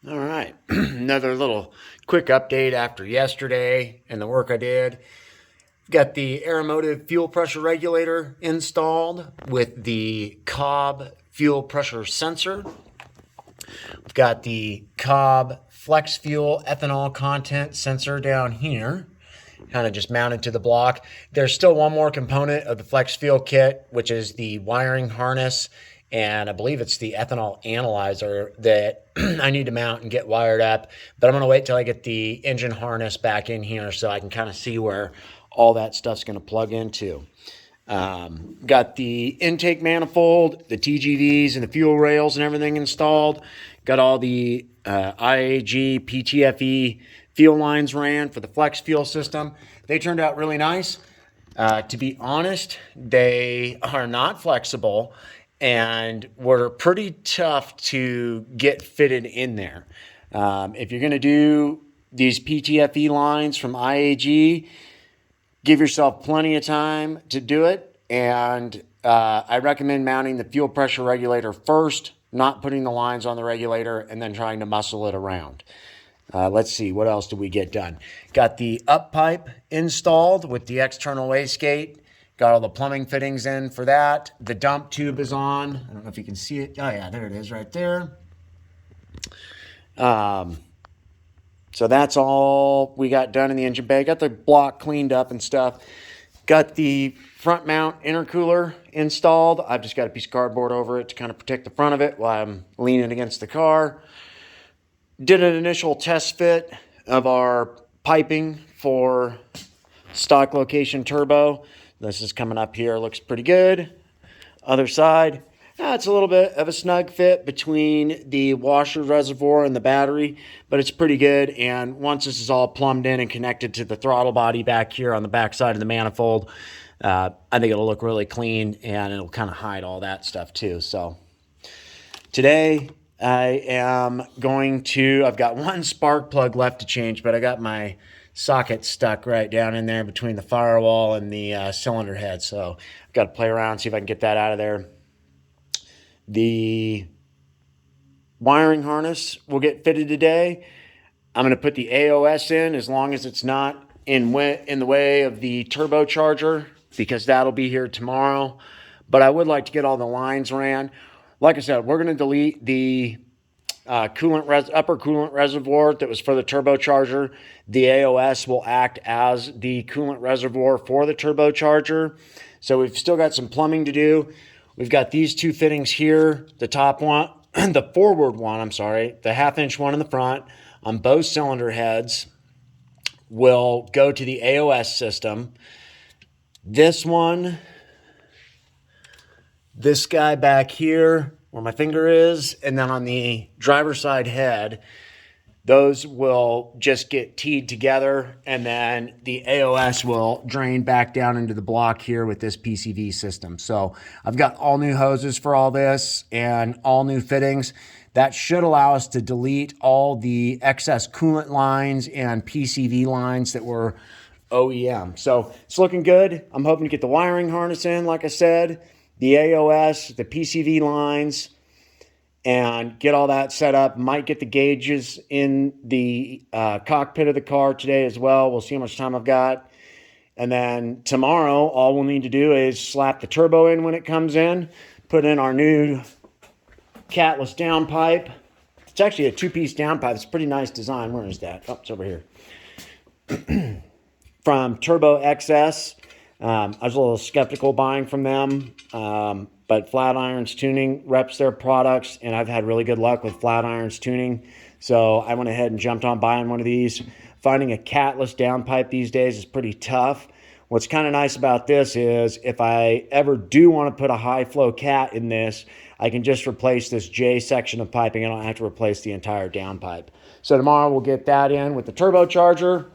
All right, another little quick update after yesterday and the work I did. Got the Aeromotive fuel pressure regulator installed with the Cobb fuel pressure sensor. We've got the Cobb flex fuel ethanol content sensor down here, kind of just mounted to the block. There's still one more component of the flex fuel kit, which is the wiring harness, and I believe it's the ethanol analyzer that I need to mount and get wired up. But I'm going to wait till I get the engine harness back in here so I can kind of see where all that stuff's going to plug into. Got the intake manifold, the TGVs and the fuel rails and everything installed. Got all the IAG, PTFE fuel lines ran for the flex fuel system. They turned out really nice. To be honest, they are not flexible and were pretty tough to get fitted in there. If you're going to do these PTFE lines from IAG, give yourself plenty of time to do it. And I recommend mounting the fuel pressure regulator first, not putting the lines on the regulator and then trying to muscle it around. Let's see, what else did we get done? Got the up pipe installed with the external wastegate. Got all the plumbing fittings in for that. The dump tube is on. I don't know if you can see it. Oh yeah, there it is right there. So that's all we got done in the engine bay. Got the block cleaned up and stuff. Got the front mount intercooler installed. I've just got a piece of cardboard over it to kind of protect the front of it while I'm leaning against the car. Did an initial test fit of our piping for stock location turbo. This is coming up here, looks pretty good. Other side, it's a little bit of a snug fit between the washer reservoir and the battery, but it's pretty good. And once this is all plumbed in and connected to the throttle body back here on the back side of the manifold, I think it'll look really clean and it'll kind of hide all that stuff too. So today I've got one spark plug left to change, but I got my socket stuck right down in there between the firewall and the cylinder head. So I've got to play around, see if I can get that out of there. The wiring harness will get fitted today. I'm going to put the AOS in as long as it's not in the way of the turbocharger, because that'll be here tomorrow. But I would like to get all the lines ran. Like I said, we're going to delete the upper coolant reservoir that was for the turbocharger. The AOS will act as the coolant reservoir for the turbocharger. So we've still got some plumbing to do. We've got these two fittings here. The top one, the forward one, the 1/2-inch one in the front on both cylinder heads will go to the AOS system. This one, this guy back here where my finger is, and then on the driver's side head, those will just get teed together, and then the AOS will drain back down into the block here with this PCV system. So I've got all new hoses for all this and all new fittings. That should allow us to delete all the excess coolant lines and PCV lines that were OEM. So it's looking good. I'm hoping to get the wiring harness in, like I said, the AOS, the PCV lines, and get all that set up. Might get the gauges in the cockpit of the car today as well. We'll see how much time I've got. And then tomorrow, all we'll need to do is slap the turbo in when it comes in, put in our new catless downpipe. It's actually a two-piece downpipe. It's a pretty nice design. Where is that? Oh, it's over here. From Turbo XS. I was a little skeptical buying from them, but Flatirons Tuning reps their products, and I've had really good luck with Flatirons Tuning. So I went ahead and jumped on buying one of these. Finding a catless downpipe these days is pretty tough. What's kind of nice about this is if I ever do want to put a high flow cat in this, I can just replace this J section of piping. I don't have to replace the entire downpipe. So tomorrow we'll get that in with the turbocharger,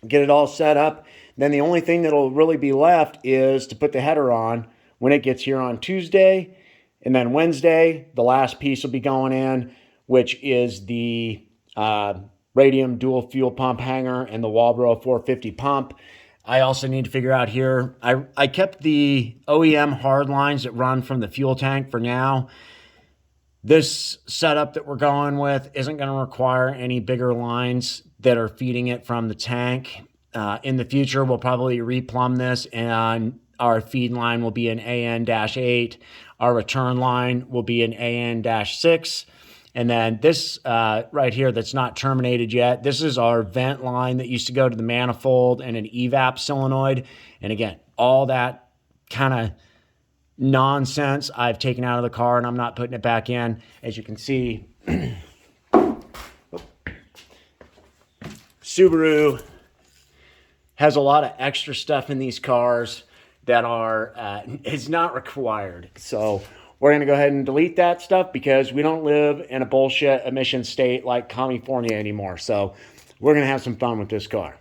get it all set up. Then the only thing that'll really be left is to put the header on when it gets here on Tuesday. And then Wednesday, the last piece will be going in, which is the Radium dual fuel pump hanger and the Walbro 450 pump. I also need to figure out here, I kept the OEM hard lines that run from the fuel tank for now. This setup that we're going with isn't going to require any bigger lines that are feeding it from the tank. In the future, we'll probably replumb this, and our feed line will be an AN-8. Our return line will be an AN-6. And then this right here that's not terminated yet, this is our vent line that used to go to the manifold and an evap solenoid. And again, all that kind of nonsense I've taken out of the car and I'm not putting it back in. As you can see, Subaru has a lot of extra stuff in these cars that is not required. So we're going to go ahead and delete that stuff because we don't live in a bullshit emission state like California anymore. So we're going to have some fun with this car.